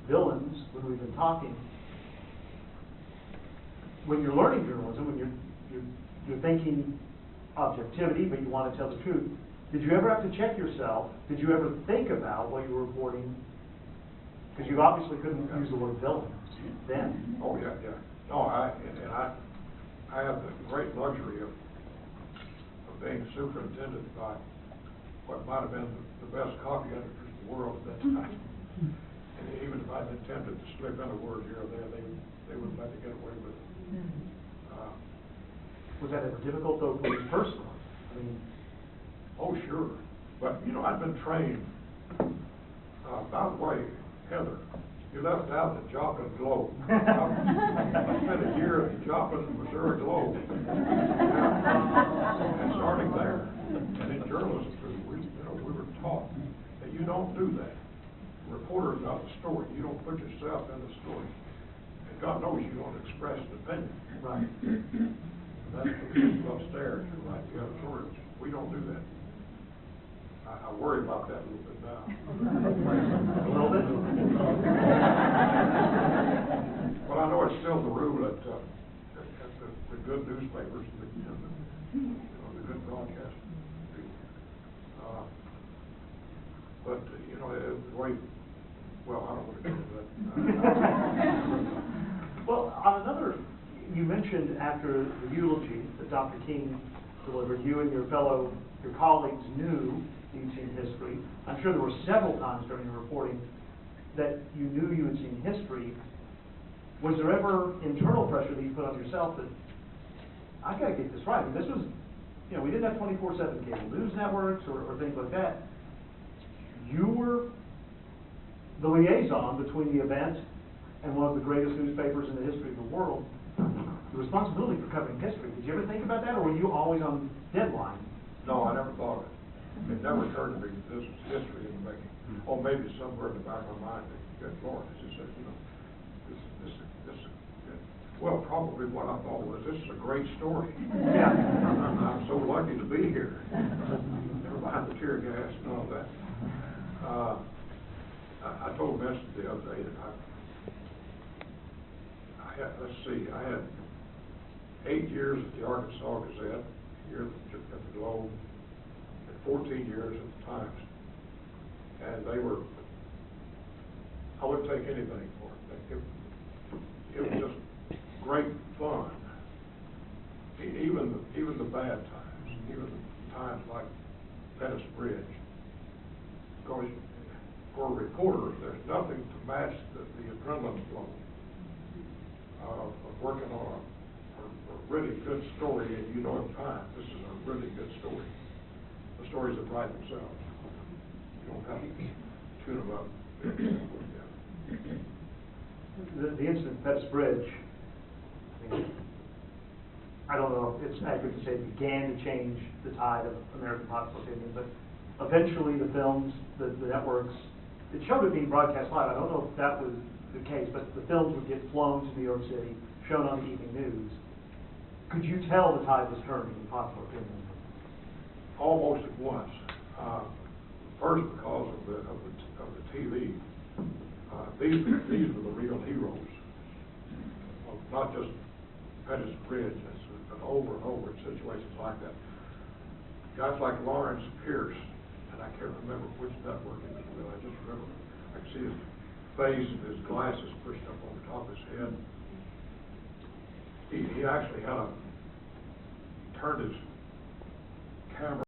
villains when we've been talking. When you're learning journalism, when you're thinking objectivity, but you want to tell the truth, did you ever have to check yourself? Did you ever think about what you were reporting? Because you obviously couldn't use the word villain then. Oh, yeah. No, I have the great luxury of being superintended by what might have been the best copy editors in the world at that time. And even if I'd intended to slip in a word here or there, they wouldn't let me get away with it. Was that ever difficult, though, for you personally? I mean, oh, sure. But, you know, I've been trained. By the way, Heather, you left out the Joplin Globe. I spent a year at the Joplin, Missouri Globe. And starting there, and in journalism, we were taught that you don't do that. The reporter is not the story. You don't put yourself in the story. And God knows you don't express an opinion. right. That's the people upstairs who write the editorials. We don't do that. I worry about that a little bit now. A little bit? Well, I know it's still the rule at the good newspapers, the good broadcast people. But, you know, the way, well, I don't want to get into that. Well, on another, you mentioned after the eulogy that Dr. King delivered, you and your colleagues knew you'd seen history. I'm sure there were several times during your reporting that you knew you had seen history. Was there ever internal pressure that you put on yourself that, I got to get this right? I mean, this was, you know, we didn't have 24/7 cable news networks or things like that. You were the liaison between the event and one of the greatest newspapers in the history of the world. The responsibility for covering history. Did you ever think about that, or were you always on deadline? No, I never thought of it. It never occurred to me that this was history in the making. Oh, maybe somewhere in the back of my mind, good Lord, as you said, you know, this. Well, probably what I thought was, this is a great story. Yeah. I'm so lucky to be here. Never mind the tear gas and all that. I told Vincent the other day that I had 8 years at the Arkansas Gazette, a year at the Globe, and 14 years at the Times. And I wouldn't take anything for it. It was just great fun. Even the bad times, even the times like Pettus Bridge. Because for a reporter, there's nothing to match the adrenaline flow of working on a really good story, and you know at times this is a really good story. The stories that write themselves. You don't have to tune them up. The incident at Pettus Bridge, I don't know if it's accurate to say it began to change the tide of American popular opinion, but eventually the films, the networks, it showed it being broadcast live. I don't know if that was the case, but the films would get flown to New York City, shown on the evening news. Could you tell the tide was turning in popular opinion? Almost at once. First, because of the TV. These were the real heroes. Well, not just Pettus Bridge, but over and over in situations like that. Guys like Lawrence Pierce, and I can't remember which network it was with. I just remember I could see his face and his glasses pushed up on the top of his head. He actually turned his camera